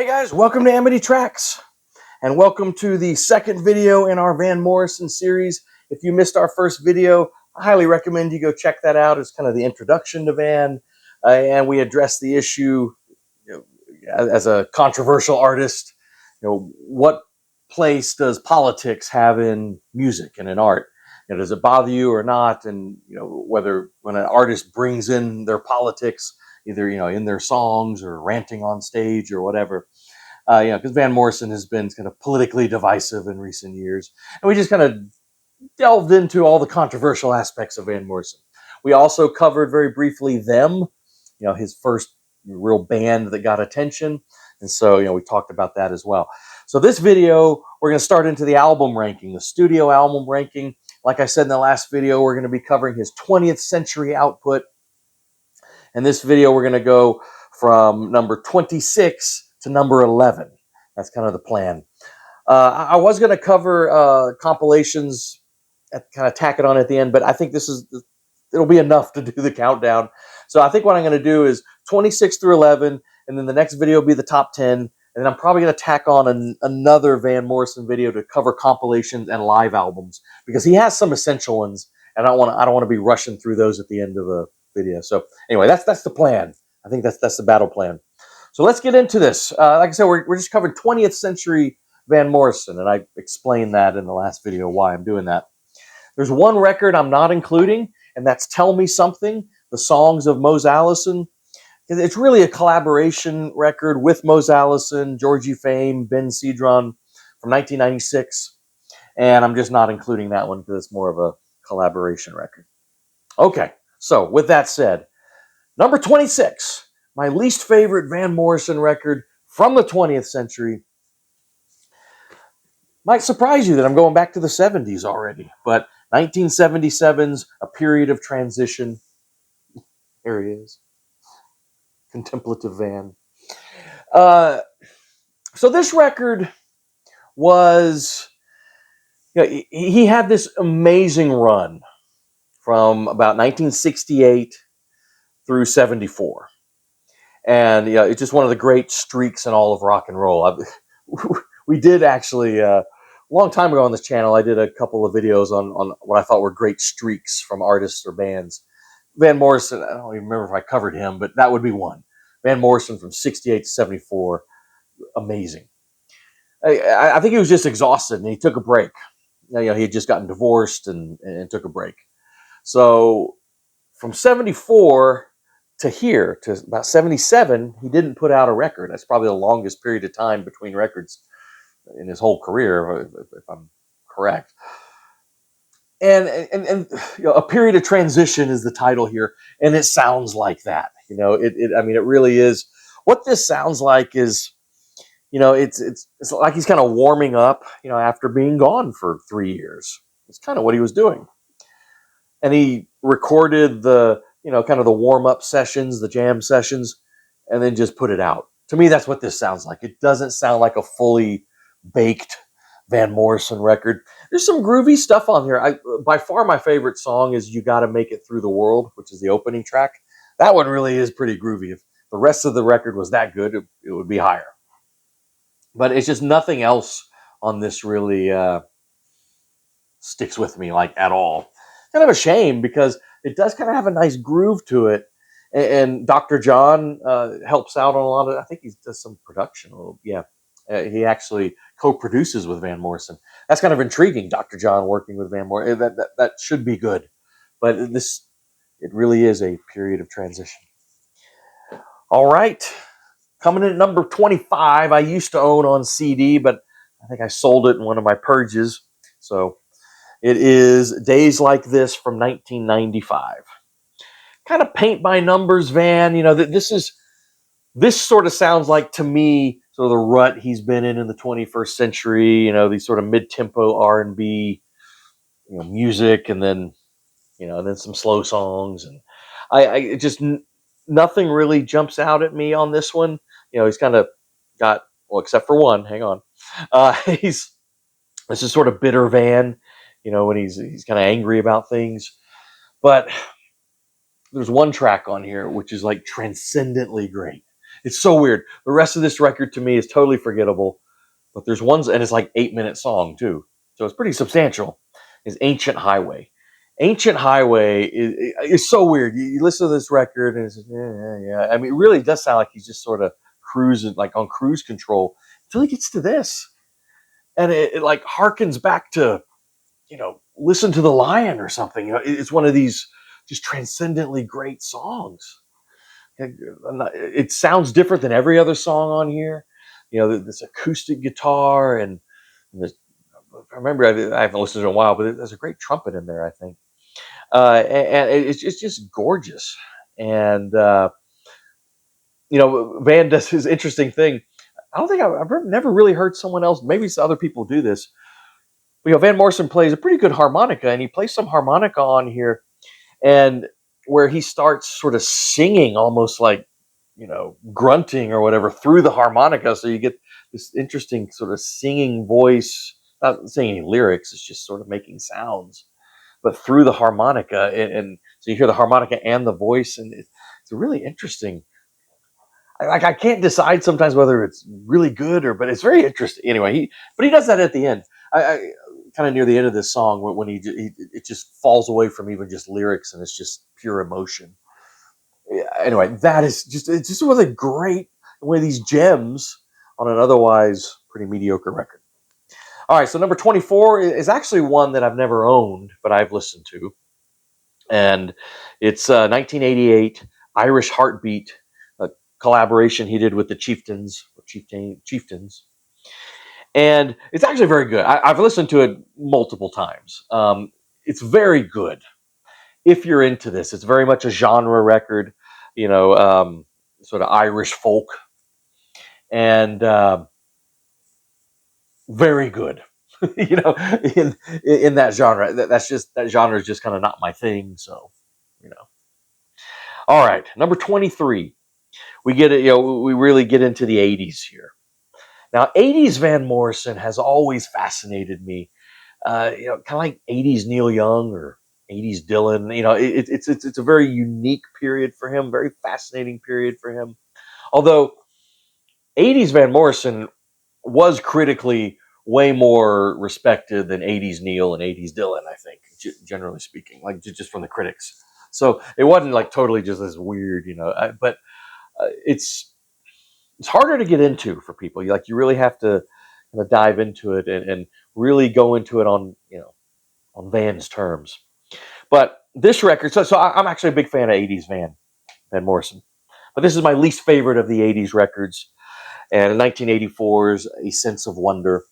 guys, welcome to Amity Tracks, and welcome to the second video in our Van Morrison series. If you missed our first video, I highly recommend you go check that out. It's kind of the introduction to Van, and we address the issue, as a controversial artist, what place does politics have in music and in art? Does it bother you or not? And whether when an artist brings in their politics, either in their songs or ranting on stage or whatever, because Van Morrison has been kind of politically divisive in recent years, and we just kind of delved into all the controversial aspects of Van Morrison. We also covered very briefly Them, his first real band that got attention, and so we talked about that as well. So this video, we're going to start into the album ranking, the studio album ranking. Like I said in the last video, we're going to be covering his 20th century output. In this video, we're going to go from number 26 to number 11. That's kind of the plan. I was going to cover compilations, kind of tack it on at the end, but I think it'll be enough to do the countdown. So I think what I'm going to do is 26 through 11, and then the next video will be the top 10. And then I'm probably going to tack on another Van Morrison video to cover compilations and live albums, because he has some essential ones, and I don't want to be rushing through those at the end of a video. So anyway, that's the plan. I think that's the battle plan. So let's get into this. Like I said, we're just covering 20th century Van Morrison, and I explained that in the last video why I'm doing that. There's one record I'm not including, and that's Tell Me Something, the songs of Mose Allison. It's really a collaboration record with Mose Allison, Georgie Fame, Ben Cedron from 1996. And I'm just not including that one because it's more of a collaboration record. Okay, so with that said, number 26, my least favorite Van Morrison record from the 20th century. Might surprise you that I'm going back to the 70s already, but 1977's A Period of Transition. Here he is. Contemplative Van. So this record was, he had this amazing run from about 1968 through 74. And it's just one of the great streaks in all of rock and roll. We did actually, a long time ago on this channel, I did a couple of videos on what I thought were great streaks from artists or bands. Van Morrison, I don't even remember if I covered him, but that would be one. Van Morrison from 68 to 74, amazing. I think he was just exhausted, and he took a break. He had just gotten divorced and took a break. So from 74 to here, to about 77, he didn't put out a record. That's probably the longest period of time between records in his whole career, if I'm correct. And A Period of Transition is the title here, and it sounds like that. It really is. What this sounds like is, it's like he's kind of warming up, after being gone for 3 years. It's kind of what he was doing. And he recorded the, kind of the warm-up sessions, the jam sessions, and then just put it out. To me, that's what this sounds like. It doesn't sound like a fully baked Van Morrison record. There's some groovy stuff on here. By far my favorite song is You Gotta Make It Through the World, which is the opening track. That one really is pretty groovy. If the rest of the record was that good, it would be higher. But it's just nothing else on this really sticks with me at all. Kind of a shame, because it does kind of have a nice groove to it. And Dr. John helps out on a lot of, I think he does some production. He actually co-produces with Van Morrison. That's kind of intriguing, Dr. John working with Van Morrison. That should be good. But it really is a period of transition. All right. Coming in at number 25, I used to own on CD, but I think I sold it in one of my purges. So it is Days Like This from 1995. Kind of paint by numbers, Van. This sort of sounds like, to me, sort of the rut he's been in the 21st century. These sort of mid-tempo R&B, music, and then some slow songs. And I just nothing really jumps out at me on this one. He's kind of got, well, except for one. Hang on, this is sort of bitter Van. When he's kind of angry about things, but there's one track on here which is like transcendently great. It's so weird. The rest of this record to me is totally forgettable. But there's ones, and it's like 8-minute song too, so it's pretty substantial. Is Ancient Highway. Ancient Highway is so weird. You listen to this record, and it's just, yeah. I mean, it really does sound like he's just sort of cruising, like on cruise control, until he gets to this, and it like harkens back to, Listen to the Lion or something. It's one of these just transcendently great songs. It sounds different than every other song on here. This acoustic guitar and this. I remember I haven't listened to it in a while, but there's a great trumpet in there, I think, and it's just gorgeous. And Van does his interesting thing. I don't think I've never really heard someone else. Maybe some other people do this. But, Van Morrison plays a pretty good harmonica, and he plays some harmonica on here, and where he starts sort of singing almost like, grunting or whatever through the harmonica. So you get this interesting sort of singing voice, not saying any lyrics, it's just sort of making sounds, but through the harmonica. And so you hear the harmonica and the voice, and it's really interesting. I can't decide sometimes whether it's really good but it's very interesting. Anyway, he does that at the end. I kind of near the end of this song when it just falls away from even just lyrics, and it's just pure emotion. Anyway, it's just one of these gems on an otherwise pretty mediocre record. All right, so number 24 is actually one that I've never owned, but I've listened to, and it's 1988 Irish Heartbeat, a collaboration he did with the Chieftains, and it's actually very good. I've listened to it multiple times. It's very good. If you're into this, it's very much a genre record, sort of Irish folk, and very good. In that genre, that genre is just kind of not my thing. So, All right, number 23, we get it. We really get into the 80s here. Now, 80s Van Morrison has always fascinated me. Kind of like 80s Neil Young or 80s Dylan. It's a very unique period for him, very fascinating period for him. Although 80s Van Morrison was critically way more respected than 80s Neil and 80s Dylan, I think, generally speaking, like just from the critics. So it wasn't like totally just this weird, but it's harder to get into for people. You really have to kind of dive into it and really go into it on Van's terms. But this record, so I'm actually a big fan of 80s Van Morrison. But this is my least favorite of the 80s records. And 1984's A Sense of Wonder.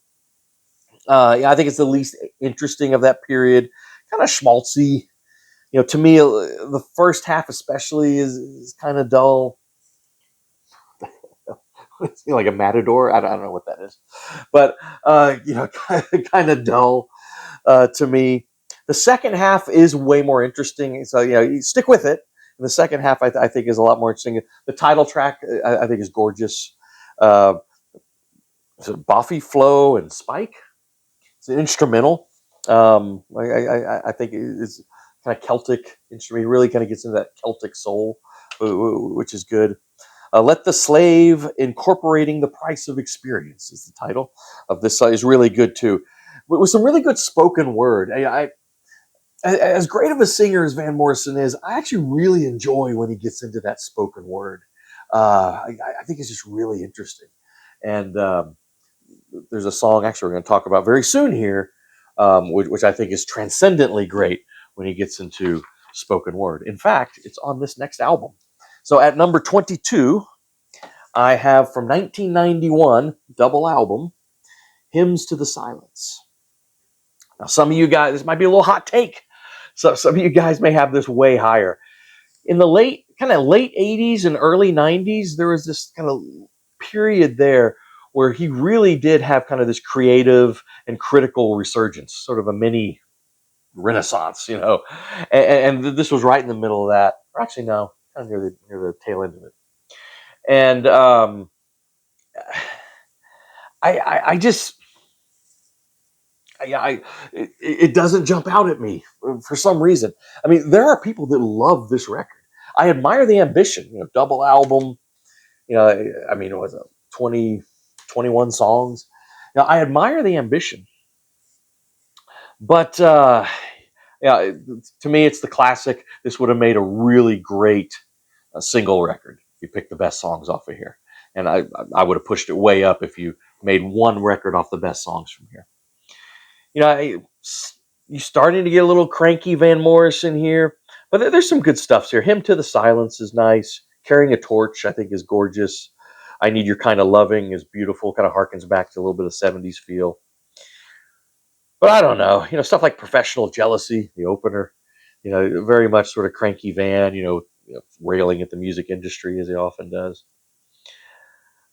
I think it's the least interesting of that period. Kind of schmaltzy. To me, the first half especially is kind of dull. Like a matador. I don't know what that is. But, kind of dull to me. The second half is way more interesting. So, you stick with it. And the second half, I think, is a lot more interesting. The title track, I think, is gorgeous. Is it Boffy, Flo, and Spike? It's an instrumental. I think it's kind of Celtic instrument. He really kind of gets into that Celtic soul, which is good. Let the Slave Incorporating the Price of Experience is the title of this. Is really good too. With some really good spoken word. As great of a singer as Van Morrison is, I actually really enjoy when he gets into that spoken word. I think it's just really interesting. And there's a song actually we're going to talk about very soon here, which I think is transcendently great when he gets into spoken word. In fact, it's on this next album. So at number 22, I have from 1991, double album, Hymns to the Silence. Now, some of you guys, this might be a little hot take. So some of you guys may have this way higher. In the late 80s and early 90s, there was this kind of period there where he really did have kind of this creative and critical resurgence, sort of a mini renaissance, and this was right in the middle of that. Or actually, no, kind of near the tail end of it. And it doesn't jump out at me for some reason. I mean, there are people that love this record. I admire the ambition, double album, I mean, it was 20, 21 songs. Now, I admire the ambition, but yeah, to me, it's the classic. This would have made a really great single record. You pick the best songs off of here, and I would have pushed it way up if you made one record off the best songs from here. You starting to get a little cranky Van Morrison here, but there's some good stuff here. Hymn to the Silence is nice. Carrying a Torch, I think, is gorgeous. I Need Your Kind of Loving is beautiful. Kind of harkens back to a little bit of 70s feel. But I don't know. Stuff like Professional Jealousy, the opener, very much sort of cranky Van, railing at the music industry as he often does.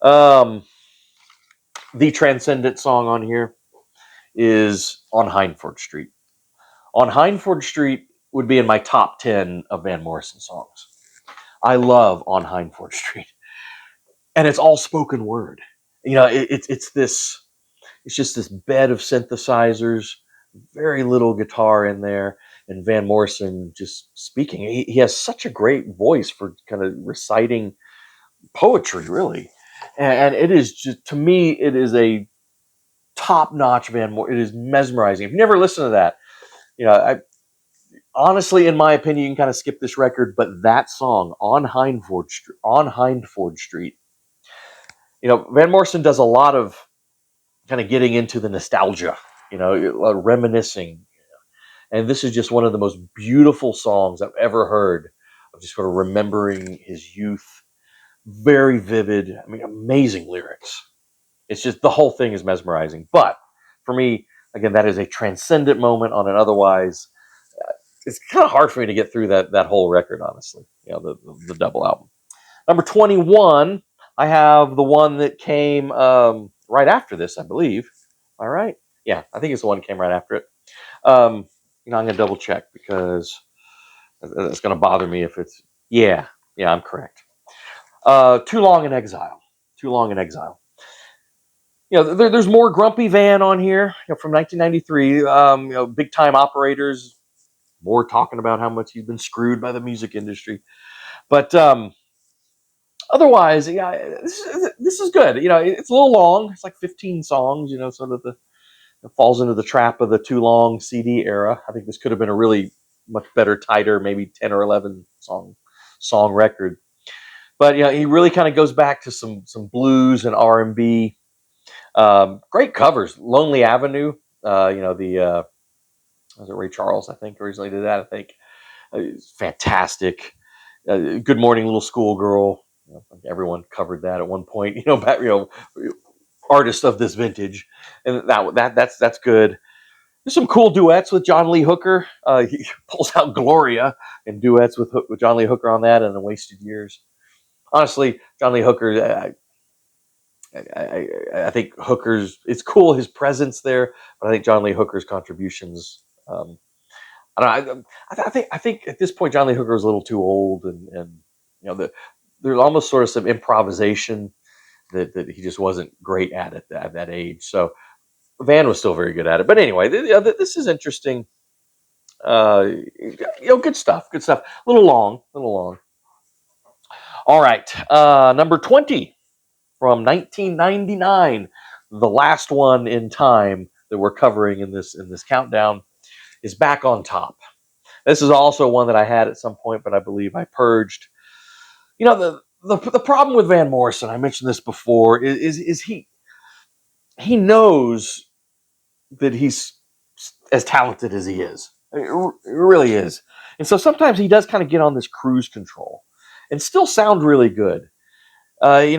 The transcendent song on here is On Hindford Street. On Hindford Street would be in my top 10 of Van Morrison songs. I love On Hindford Street. And it's all spoken word. It's just this bed of synthesizers, very little guitar in there, and Van Morrison just speaking. He has such a great voice for kind of reciting poetry, really. And it is just, to me, it is a top-notch Van Morrison. It is mesmerizing. If you never listened to that, I honestly, in my opinion, you can kind of skip this record, but that song, On Hindford Street, Van Morrison does a lot of kind of getting into the nostalgia, reminiscing. And this is just one of the most beautiful songs I've ever heard of just sort of remembering his youth. Very vivid. I mean, amazing lyrics. It's just, the whole thing is mesmerizing. But for me, again, that is a transcendent moment on an otherwise, it's kind of hard for me to get through that whole record, honestly, the double album. Number 21, I have the one that came right after this, I believe. All right. Yeah, I think it's the one that came right after it. I'm going to double check because it's going to bother me if it's, yeah, I'm correct. Too Long in Exile. Too Long in Exile. There's more Grumpy Van on here, from 1993. Big Time Operators, more talking about how much he's been screwed by the music industry. But otherwise, yeah, this is good. It's a little long. It's like 15 songs. Sort of it falls into the trap of the Too Long CD era. I think this could have been a really much better, tighter, maybe 10 or 11 song record. But he really kind of goes back to some blues and R&B. Great covers. Lonely Avenue. Was it Ray Charles? I think originally did that. I think fantastic. Good Morning Little Schoolgirl. Everyone covered that at one point. Artists of this vintage, and that's good. There's some cool duets with John Lee Hooker. He pulls out Gloria and duets with John Lee Hooker on that, and the Wasted Years. Honestly, John Lee Hooker. I think Hooker's. It's cool his presence there, but I think John Lee Hooker's contributions. I don't know. I think at this point John Lee Hooker was a little too old, and there's almost sort of some improvisation that he just wasn't great at that age. So Van was still very good at it. But anyway, this is interesting. Good stuff. Good stuff. A little long. All right. Number 20 from 1999, the last one in time that we're covering in this countdown, is Back on Top. This is also one that I had at some point, but I believe I purged. The problem with Van Morrison, I mentioned this before, is he knows that he's as talented as he is. It really is. And so sometimes he does kind of get on this cruise control and still sound really good. But he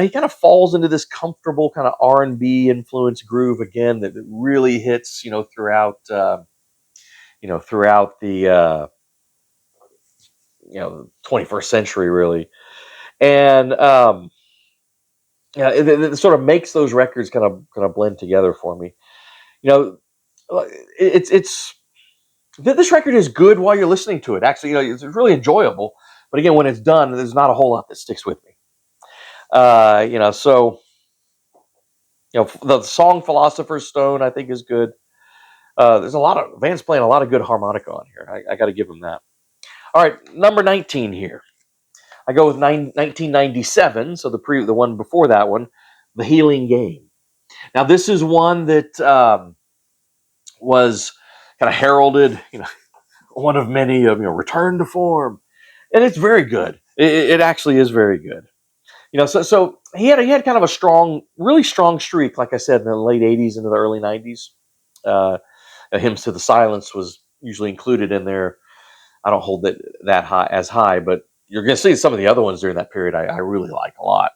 kind of falls into this comfortable kind of R&B influence groove again that really hits, throughout the 21st century, really. And it sort of makes those records kind of blend together for me. It's this record is good while you're listening to it. Actually, it's really enjoyable. But again, when it's done, there's not a whole lot that sticks with me. So the song "Philosopher's Stone" I think is good. There's a lot of Van's playing a lot of good harmonica on here. I got to give him that. All right, number 19 here. I go with 1997, so the one before that one, The Healing Game. Now this is one that was kind of heralded, one of many of return to form, and it's very good. It actually is very good. So he had kind of a really strong streak, like I said, in the late '80s into the early '90s. Hymns to the Silence was usually included in there. I don't hold that high as high, but you're going to see some of the other ones during that period I really like a lot.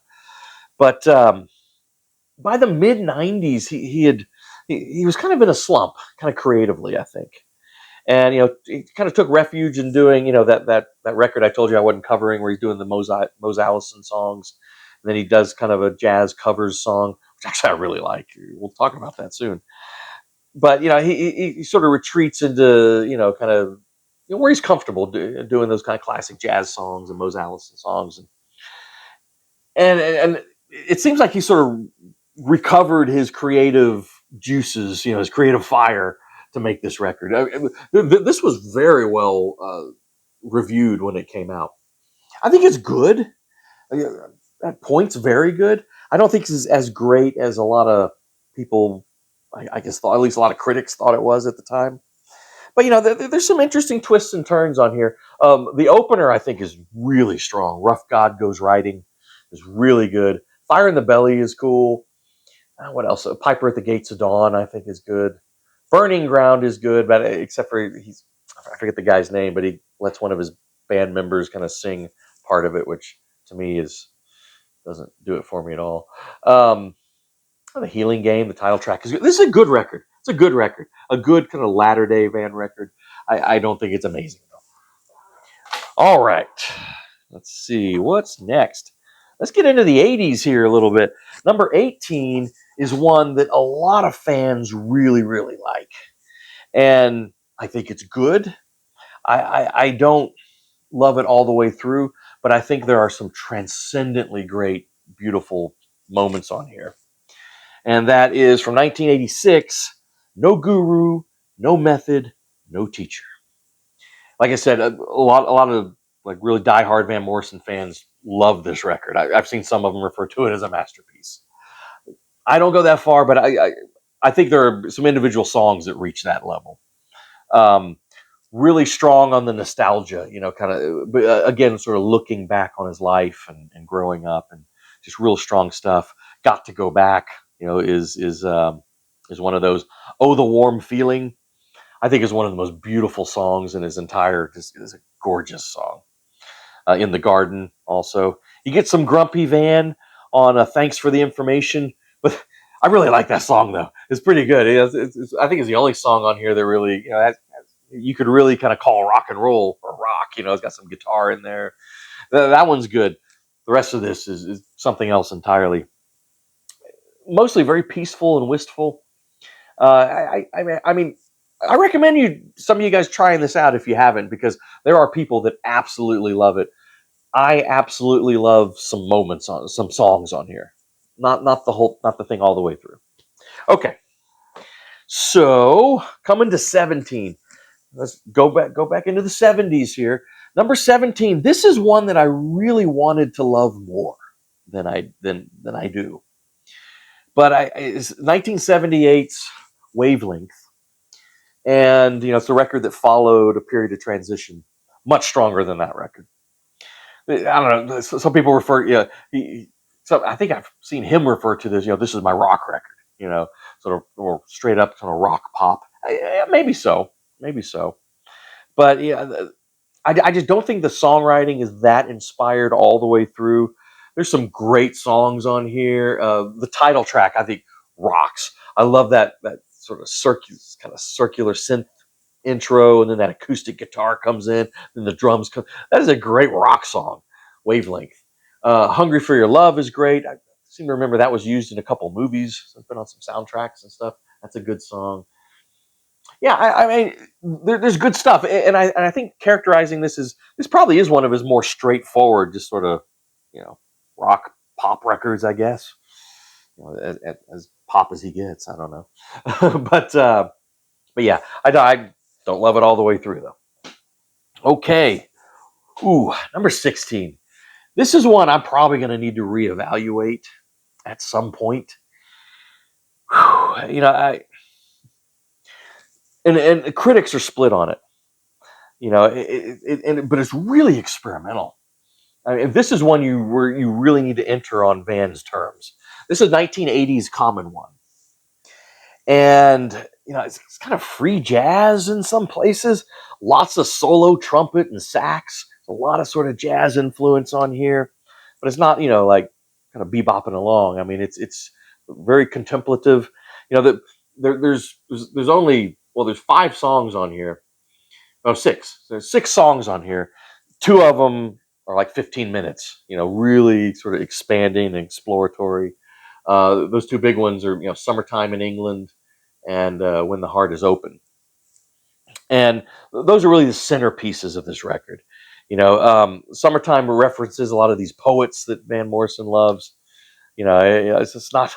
But by the mid '90s, he was kind of in a slump, kind of creatively, I think. And he kind of took refuge in doing that record I told you I wasn't covering, where he's doing the Mose Allison songs. And then he does kind of a jazz covers song, which actually I really like. We'll talk about that soon. But he sort of retreats into kind of where he's comfortable doing those kind of classic jazz songs and Mose Allison songs, and it seems like he sort of recovered his creative juices, his creative fire to make this record. This was very well reviewed when it came out. I think it's good. At points, very good. I don't think it's as great as a lot of people, I guess, thought. At least a lot of critics thought it was at the time. But there's some interesting twists and turns on here. The opener, I think, is really strong. Rough God Goes Riding is really good. Fire in the Belly is cool. What else? Piper at the Gates of Dawn, I think, is good. Burning Ground is good, but except for I forget the guy's name, but he lets one of his band members kind of sing part of it, which to me doesn't do it for me at all. The Healing Game, the title track is good. This is a good record. It's a good record. A good kind of latter day Van record. I don't think it's amazing though. All right. Let's see. What's next? Let's get into the 80s here a little bit. Number 18 is one that a lot of fans really, really like. And I think it's good. I don't love it all the way through, but I think there are some transcendently great, beautiful moments on here. And that is from 1986, No Guru, No Method, No Teacher. Like I said, a lot of like really diehard Van Morrison fans love this record. I've seen some of them refer to it as a masterpiece. I don't go that far, but I think there are some individual songs that reach that level. Really strong on the nostalgia, kind of, but again, sort of looking back on his life and growing up, and just real strong stuff. Got to Go Back, is one of those. Oh, the Warm Feeling, I think, is one of the most beautiful songs in his entire. Just is a gorgeous song. In the Garden, also, you get some Grumpy Van on Thanks for the Information, but I really like that song though. It's pretty good. I think it's the only song on here that really, you could really kind of call rock and roll or rock. It's got some guitar in there. That one's good. The rest of this is something else entirely. Mostly very peaceful and wistful. I mean, I recommend some of you guys trying this out if you haven't, because there are people that absolutely love it. I absolutely love some songs on here. Not the thing all the way through. Okay. So coming to 17. Let's go back into the 70s here. Number 17. This is one that I really wanted to love more than I do. But it's 1978's Wavelength. And it's a record that followed a period of transition, much stronger than that record. I don't know. Some people refer, so I think I've seen him refer to this. This is my rock record. Sort of or straight up kind of rock pop. Maybe so. But I just don't think the songwriting is that inspired all the way through. There's some great songs on here. The title track, I think, rocks. I love that sort of circular synth intro, and then that acoustic guitar comes in, then the drums come. That is a great rock song. Wavelength. Hungry for Your Love is great. I seem to remember that was used in a couple movies. It's been on some soundtracks and stuff. That's a good song. Yeah, I mean, there's good stuff, and I think characterizing this probably is one of his more straightforward, just sort of, rock pop records, I guess. As pop as he gets. I don't know, but yeah, I don't love it all the way through though. Okay, number 16. This is one I'm probably going to need to reevaluate at some point. Whew, and critics are split on it. But it's really experimental. I mean, this is one where you really need to enter on Van's terms. This is 1980s Common One, and it's kind of free jazz in some places. Lots of solo trumpet and sax. A lot of sort of jazz influence on here, but it's not like kind of bebopping along. I mean, it's very contemplative. That there's only there's 5 songs on here. Oh, 6. There's 6 songs on here. 2 of them are like 15 minutes. Really sort of expanding and exploratory. Those 2 big ones are "Summertime in England" and "When the Heart is Open," and those are really the centerpieces of this record. "Summertime" references a lot of these poets that Van Morrison loves. It's just not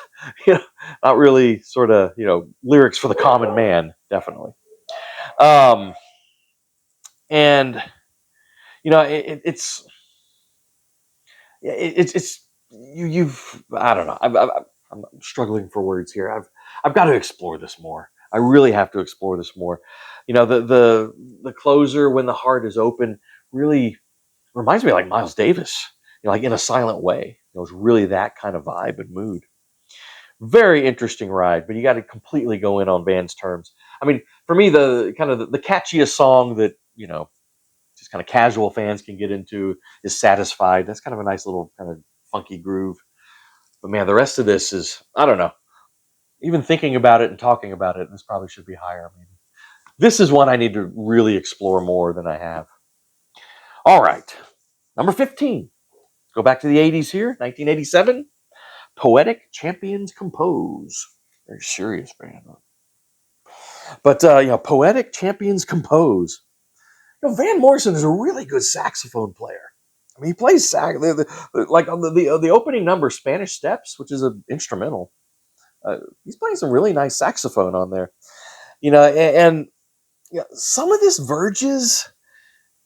not really sort of lyrics for the common man, definitely. And it's you've I don't know. I'm struggling for words here. I've got to explore this more. I really have to explore this more. The closer, "When the Heart is Open," really reminds me of like Miles Davis. Like "In a Silent Way." It's really that kind of vibe and mood. Very interesting ride, but you got to completely go in on Van's terms. I mean, for me, the kind of the catchiest song that just kind of casual fans can get into is "Satisfied." That's kind of a nice little kind of funky groove. But man, the rest of this is, I don't know. Even thinking about it and talking about it, this probably should be higher. Maybe this is one I need to really explore more than I have. All right, number 15. Go back to the 80s here, 1987. Poetic, "Champions Compose." Very serious band. But Poetic, "Champions Compose." Van Morrison is a really good saxophone player. I mean, he plays sax. Like on the opening number, "Spanish Steps," which is an instrumental. He's playing some really nice saxophone on there. And some of this verges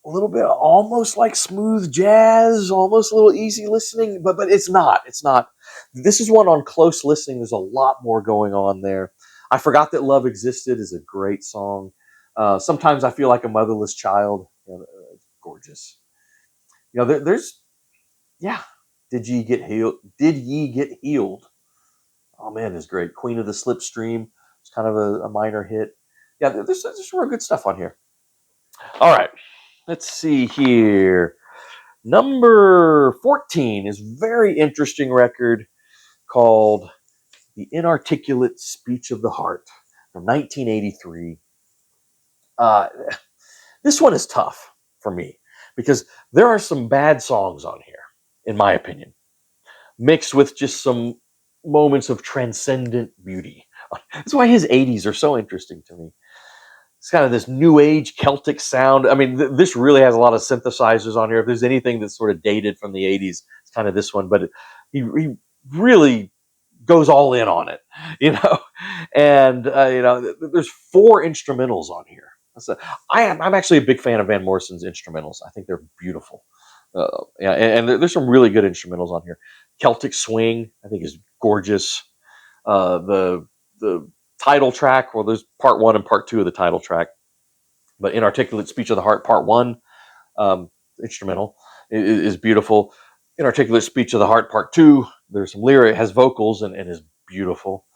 a little bit almost like smooth jazz, almost a little easy listening, but it's not. It's not. This is one on close listening. There's a lot more going on there. "I Forgot That Love Existed" is a great song. "Sometimes I Feel Like a Motherless Child." Gorgeous. There's yeah. "Did Ye Get Healed?" "Did Ye Get Healed?" Oh man, is great. "Queen of the Slipstream." It's kind of a minor hit. Yeah, there's some real good stuff on here. All right, let's see here. Number 14 is a very interesting record called "The Inarticulate Speech of the Heart" from 1983. Uh, this one is tough for me because there are some bad songs on here, in my opinion, mixed with just some moments of transcendent beauty. That's why his 80s are so interesting to me. It's kind of this new age Celtic sound. I mean, this really has a lot of synthesizers on here. If there's anything that's sort of dated from the 80s, it's kind of this one. But he really goes all in on it, you know. And there's 4 instrumentals on here. I'm actually a big fan of Van Morrison's instrumentals. I think they're beautiful. Yeah, and there's some really good instrumentals on here. "Celtic Swing," I think, is gorgeous. The title track, well, there's part 1 and part 2 of the title track, but "Inarticulate Speech of the Heart" part 1, instrumental, is beautiful. "Inarticulate Speech of the Heart" part 2, there's some lyric, has vocals, and is beautiful.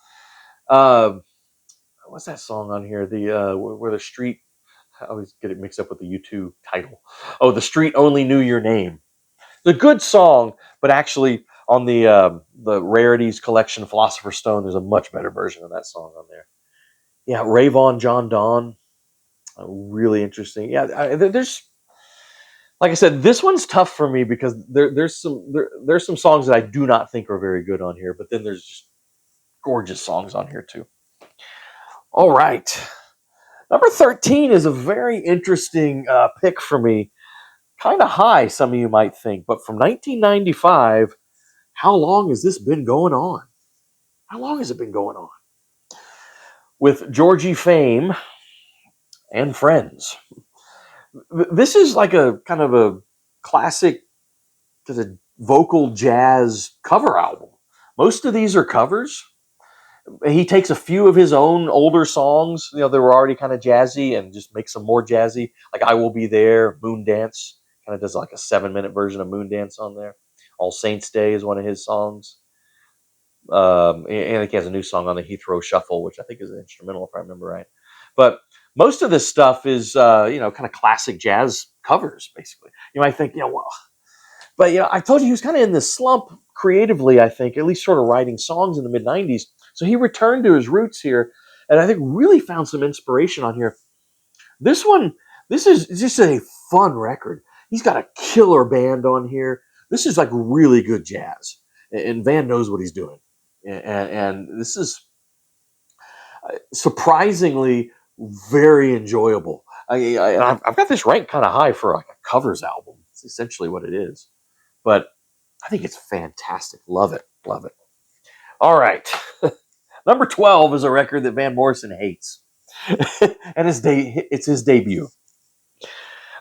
What's that song on here? The where the street, I always get it mixed up with the U2 title. Oh, "The Street Only Knew Your Name." The good song, but actually on the Rarities collection, "Philosopher's Stone," there's a much better version of that song on there. Yeah, "Rave On John Donne," really interesting. Yeah, there's, like I said, this one's tough for me because there's some songs that I do not think are very good on here, but then there's just gorgeous songs on here too. All right, number 13 is a very interesting pick for me. Kind of high, some of you might think, but from 1995. How long has this been going on? How long has it been going on? With Georgie Fame and Friends. This is like a kind of a classic, just a vocal jazz cover album. Most of these are covers. He takes a few of his own older songs, that were already kind of jazzy, and just makes them more jazzy. Like "I Will Be There," "Moon Dance," kind of does like a 7-minute version of "Moon Dance" on there. "All Saints Day" is one of his songs. And I think he has a new song on the Heathrow Shuffle, which I think is an instrumental, if I remember right. But most of this stuff is, kind of classic jazz covers, basically. You might think, well, but I told you he was kind of in this slump creatively. I think, at least sort of writing songs in the mid '90s. So he returned to his roots here, and I think really found some inspiration on here. This one, this is just a fun record. He's got a killer band on here. This is like really good jazz, and Van knows what he's doing. And this is surprisingly very enjoyable. I've got this ranked kind of high for like a covers album. It's essentially what it is, but I think it's fantastic. Love it, love it. All right, number 12 is a record that Van Morrison hates, and it's his debut,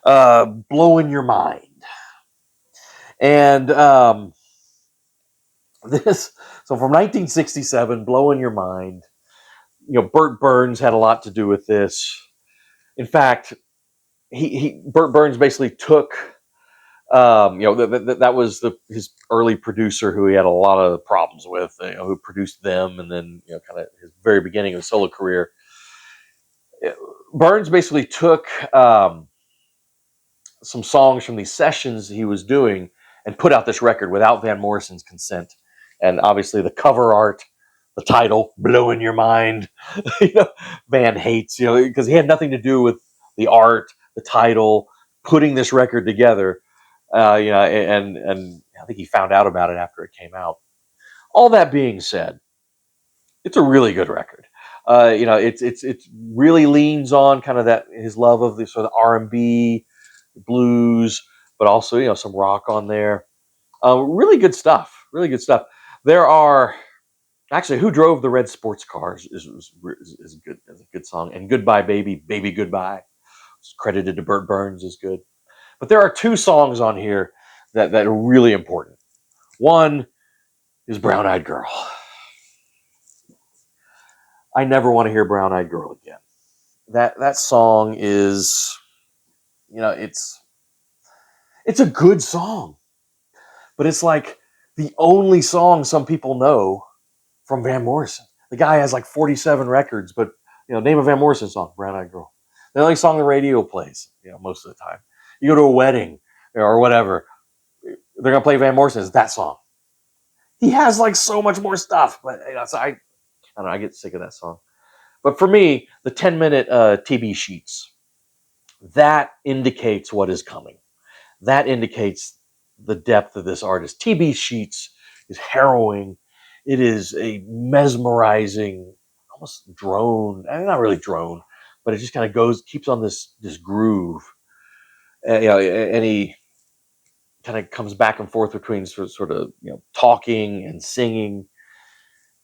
"Blowin' Your Mind," and this. So from 1967, "Blowin' Your Mind." Burt Burns had a lot to do with this. In fact, Burt Burns basically took, that was his early producer who he had a lot of problems with, who produced them, and then kind of his very beginning of his solo career. Burns basically took some songs from these sessions he was doing and put out this record without Van Morrison's consent, and obviously the cover art, the title, "Blowin' Your Mind," Van hates, because he had nothing to do with the art, the title, putting this record together. And I think he found out about it after it came out. All that being said, it's a really good record. It really leans on kind of that his love of the sort of R&B, blues, but also some rock on there. Really good stuff. Really good stuff. There are actually "Who Drove the Red Sports Cars" is a good song, and "Goodbye Baby, Baby Goodbye," it's credited to Burt Burns, is good. But there are two songs on here that are really important. One is "Brown Eyed Girl." I never want to hear "Brown Eyed Girl" again. That song is, it's a good song, but it's like the only song some people know from Van Morrison. The guy has like 47 records, but name a Van Morrison song, "Brown Eyed Girl." The only song the radio plays, most of the time. You go to a wedding or whatever, they're gonna play Van Morrison. It's that song. He has like so much more stuff, but so I don't know. I get sick of that song. But for me, the 10-minute TB sheets, that indicates what is coming. That indicates the depth of this artist. TB sheets is harrowing. It is a mesmerizing, almost drone. Not really drone, but it just kind of keeps on this groove. And he kind of comes back and forth between sort of talking and singing.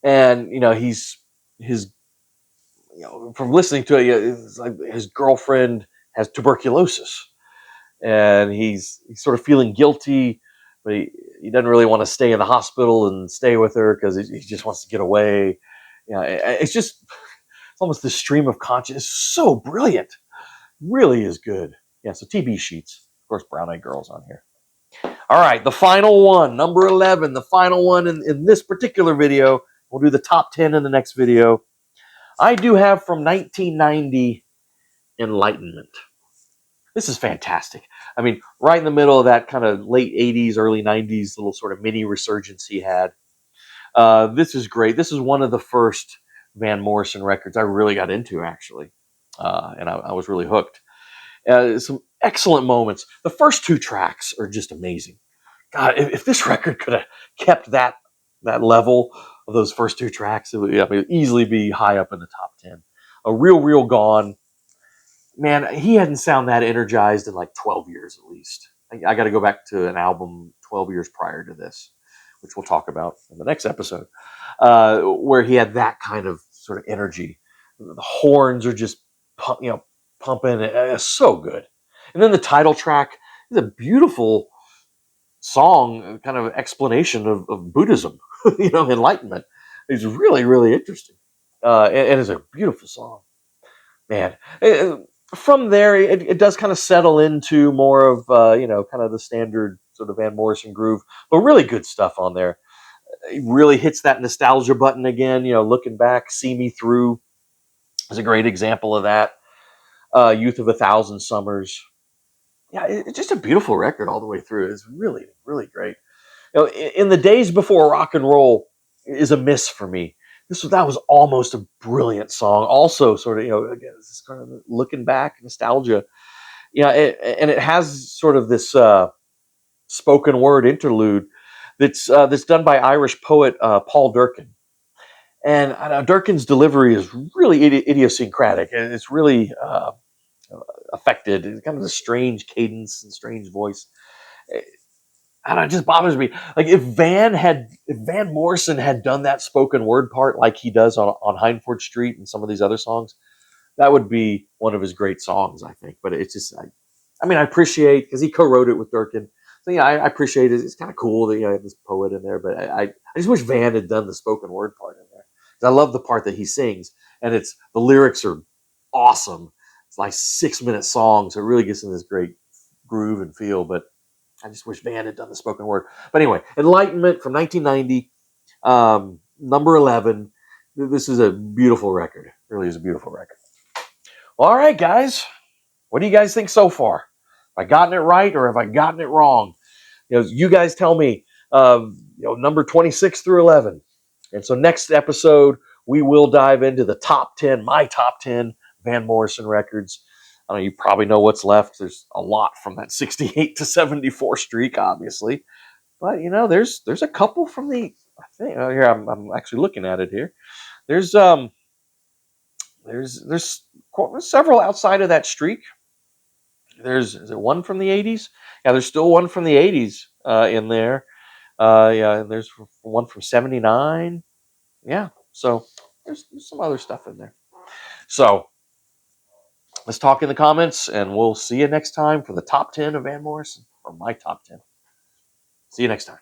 And he's his from listening to it, it's like his girlfriend has tuberculosis, and he's sort of feeling guilty, but he doesn't really want to stay in the hospital and stay with her because he just wants to get away. It's almost this stream of consciousness. It's so brilliant, really is good. Yeah, so TB sheets, of course, "Brown Eyed Girls" on here. All right, the final one, number 11, the final one in this particular video. We'll do the top 10 in the next video. I do have from 1990, "Enlightenment." This is fantastic. I mean, right in the middle of that kind of late 80s, early 90s little sort of mini resurgence he had. This is great. This is one of the first Van Morrison records I really got into, actually. And I was really hooked. Some excellent moments. The first two tracks are just amazing. God, if this record could have kept that level of those first two tracks, it would easily be high up in the top 10. A Real Gone. Man, he hadn't sounded that energized in like 12 years at least. I got to go back to an album 12 years prior to this, which we'll talk about in the next episode, where he had that kind of sort of energy. The horns are just pumping. It's so good. And then the title track is a beautiful song, kind of explanation of Buddhism, Enlightenment. It's really, really interesting. And it's a beautiful song, man. From there, it does kind of settle into more of, kind of the standard sort of Van Morrison groove, but really good stuff on there. It really hits that nostalgia button again, looking back. See Me Through is a great example of that. Youth of a Thousand Summers. Yeah, it's just a beautiful record all the way through. It's really, really great. In the days before rock and roll is a miss for me. That was almost a brilliant song. Also, sort of, again, this kind of looking back, nostalgia. And it has sort of this spoken word interlude that's done by Irish poet Paul Durkin. And Durkin's delivery is really idiosyncratic, and it's really affected. It's kind of a strange cadence and strange voice. I don't know, it just bothers me. Like if Van Morrison had done that spoken word part like he does on Hindford Street and some of these other songs, that would be one of his great songs, I think. But it's just, I appreciate, because he co-wrote it with Durkin. So yeah, I appreciate it. It's kind of cool that have this poet in there. But I just wish Van had done the spoken word part in there. 'Cause I love the part that he sings, and the lyrics are awesome. It's like 6-minute songs. So it really gets in this great groove and feel. But I just wish Van had done the spoken word. But anyway, Enlightenment from 1990, number 11. This is a beautiful record. It really is a beautiful record. Well, all right, guys. What do you guys think so far? Have I gotten it right or have I gotten it wrong? You guys tell me. Number 26 through 11. And so next episode, we will dive into the top 10, my top 10 Van Morrison records. I know you probably know what's left. There's a lot from that 68 to 74 streak, obviously. But, there's a couple from I think, here, I'm actually looking at it here. There's several outside of that streak. Is it one from the 80s? Yeah, there's still one from the 80s in there. Yeah, and there's one from 79. Yeah, so there's some other stuff in there. So let's talk in the comments, and we'll see you next time for the top 10 of Van Morrison, or my top 10. See you next time.